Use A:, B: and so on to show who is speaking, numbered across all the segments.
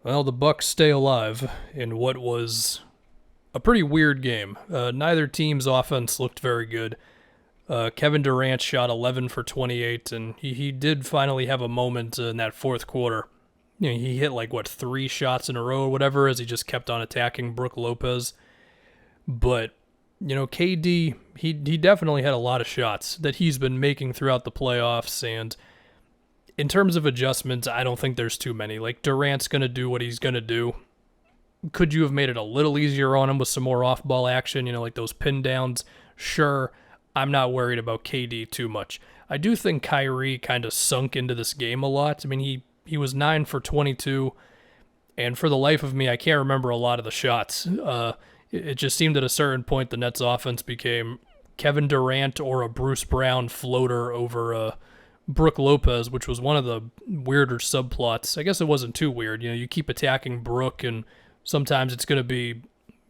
A: Well, the Bucks stay alive in what was a pretty weird game. Neither team's offense looked very good. Kevin Durant shot 11 for 28, and he did finally have a moment in that fourth quarter. He hit like, what, 3 shots in a row or whatever as he just kept on attacking Brook Lopez. But, KD, he definitely had a lot of shots that he's been making throughout the playoffs, and in terms of adjustments, I don't think there's too many. Like, Durant's going to do what he's going to do. Could you have made it a little easier on him with some more off-ball action, like those pin downs? Sure, I'm not worried about KD too much. I do think Kyrie kind of sunk into this game a lot. I mean, he was 9 for 22, and for the life of me, I can't remember a lot of the shots. It just seemed at a certain point the Nets offense became Kevin Durant or a Bruce Brown floater over Brook Lopez, which was one of the weirder subplots. I guess it wasn't too weird. You keep attacking Brook, and sometimes it's going to be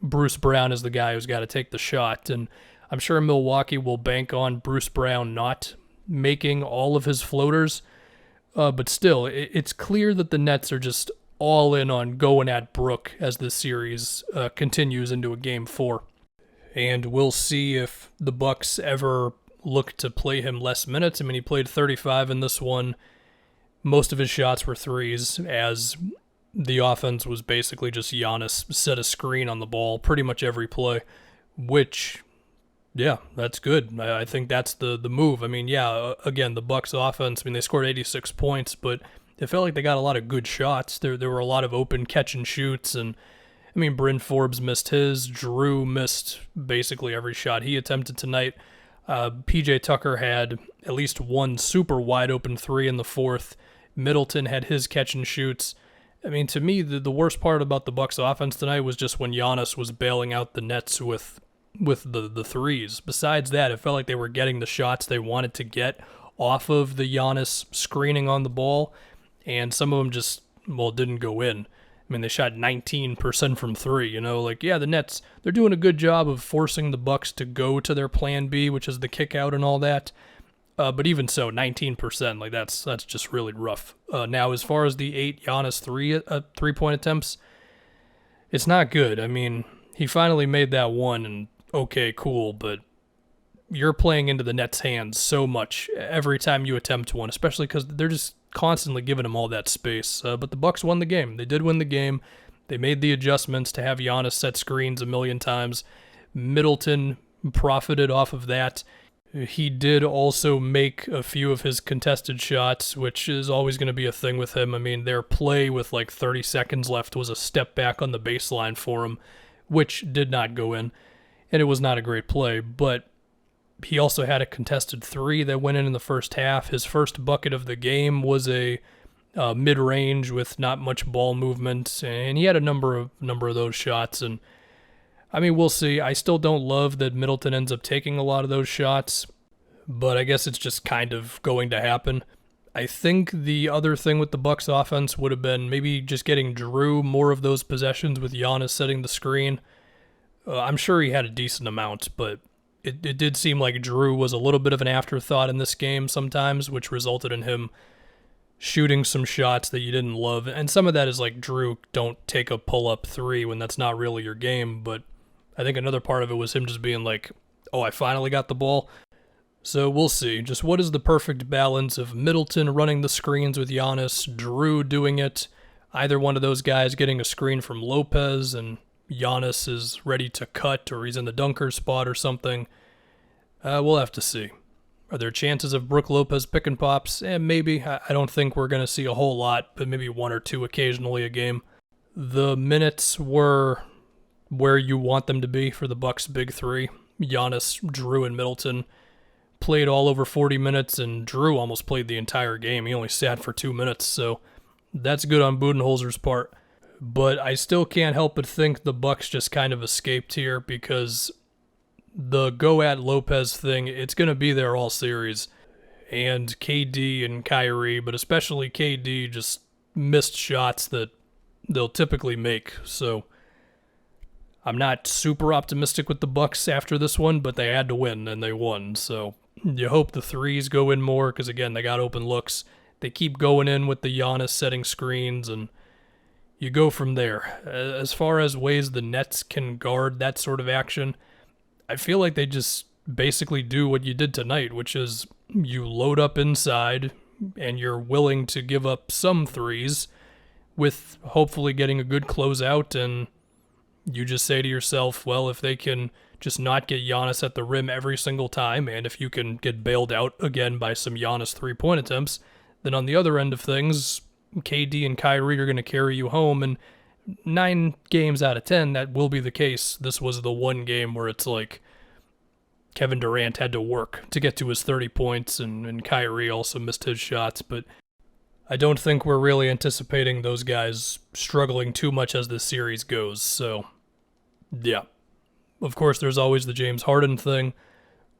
A: Bruce Brown as the guy who's got to take the shot. And I'm sure Milwaukee will bank on Bruce Brown not making all of his floaters. But still, it's clear that the Nets are just all in on going at Brook as the series continues into a Game 4. And we'll see if the Bucks ever look to play him less minutes. I mean, he played 35 in this one. Most of his shots were threes, as the offense was basically just Giannis set a screen on the ball pretty much every play, which, yeah, that's good. I think that's the move. I mean, yeah, again, the Bucks offense, I mean, they scored 86 points, but it felt like they got a lot of good shots. There were a lot of open catch and shoots, and I mean, Bryn Forbes missed his. Drew missed basically every shot he attempted tonight. PJ Tucker had at least one super wide open three in the fourth. Middleton had his catch and shoots. I mean, to me, the worst part about the Bucks offense tonight was just when Giannis was bailing out the Nets with the threes. Besides that, it felt like they were getting the shots they wanted to get off of the Giannis screening on the ball, and some of them just, didn't go in. I mean, they shot 19% from three, the Nets, they're doing a good job of forcing the Bucks to go to their plan B, which is the kick out and all that. But even so, 19%, that's just really rough. Now, as far as the 8 Giannis three-point attempts, it's not good. I mean, he finally made that one, and okay, cool, but you're playing into the Nets' hands so much every time you attempt one, especially because they're just constantly giving him all that space. But the Bucks won the game. They did win the game. They made the adjustments to have Giannis set screens a million times. Middleton profited off of that. He did also make a few of his contested shots, which is always going to be a thing with him. I mean, their play with like 30 seconds left was a step back on the baseline for him, which did not go in, and it was not a great play. But he also had a contested three that went in the first half. His first bucket of the game was a mid-range with not much ball movement, and he had a number of those shots. And I mean, we'll see. I still don't love that Middleton ends up taking a lot of those shots, but I guess it's just kind of going to happen. I think the other thing with the Bucks offense would have been maybe just getting Drew more of those possessions with Giannis setting the screen. I'm sure he had a decent amount, but it did seem like Drew was a little bit of an afterthought in this game sometimes, which resulted in him shooting some shots that you didn't love. And some of that is like, Drew, don't take a pull-up three when that's not really your game. But I think another part of it was him just being like, oh, I finally got the ball. So we'll see. Just what is the perfect balance of Middleton running the screens with Giannis, Drew doing it, either one of those guys getting a screen from Lopez and Giannis is ready to cut, or he's in the dunker spot or something. We'll have to see. Are there chances of Brook Lopez pick and pops? Maybe. I don't think we're going to see a whole lot, but maybe one or two occasionally a game. The minutes were where you want them to be for the Bucks' big three. Giannis, Drew, and Middleton played all over 40 minutes, and Drew almost played the entire game. He only sat for 2 minutes, so that's good on Budenholzer's part. But I still can't help but think the Bucks just kind of escaped here, because the go-at-Lopez thing, it's going to be there all series. And KD and Kyrie, but especially KD, just missed shots that they'll typically make. So I'm not super optimistic with the Bucks after this one, but they had to win, and they won. So you hope the threes go in more, because, again, they got open looks. They keep going in with the Giannis setting screens, and you go from there. As far as ways the Nets can guard that sort of action, I feel like they just basically do what you did tonight, which is you load up inside and you're willing to give up some threes with hopefully getting a good closeout, and you just say to yourself, well, if they can just not get Giannis at the rim every single time, and if you can get bailed out again by some Giannis three-point attempts, then on the other end of things, KD and Kyrie are going to carry you home, and 9 games out of 10, that will be the case. This was the one game where it's like Kevin Durant had to work to get to his 30 points, and Kyrie also missed his shots, but I don't think we're really anticipating those guys struggling too much as this series goes, so yeah. Of course, there's always the James Harden thing.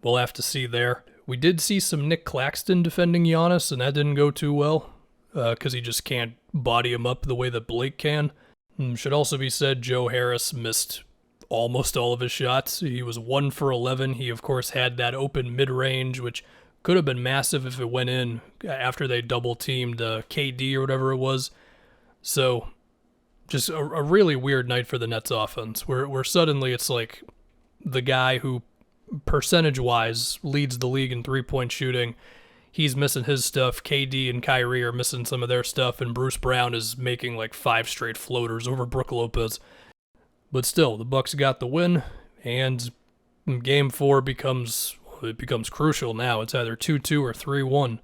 A: We'll have to see there. We did see some Nick Claxton defending Giannis, and that didn't go too well, because he just can't body him up the way that Blake can. Should also be said, Joe Harris missed almost all of his shots. He was 1 for 11. He, of course, had that open mid-range, which could have been massive if it went in after they double-teamed KD or whatever it was. So, just a really weird night for the Nets offense, where suddenly it's like the guy who percentage-wise leads the league in three-point shooting, he's missing his stuff. KD and Kyrie are missing some of their stuff, and Bruce Brown is making like 5 straight floaters over Brook Lopez. But still, the Bucks got the win, and Game 4 becomes crucial now. It's either 2-2 or 3-1.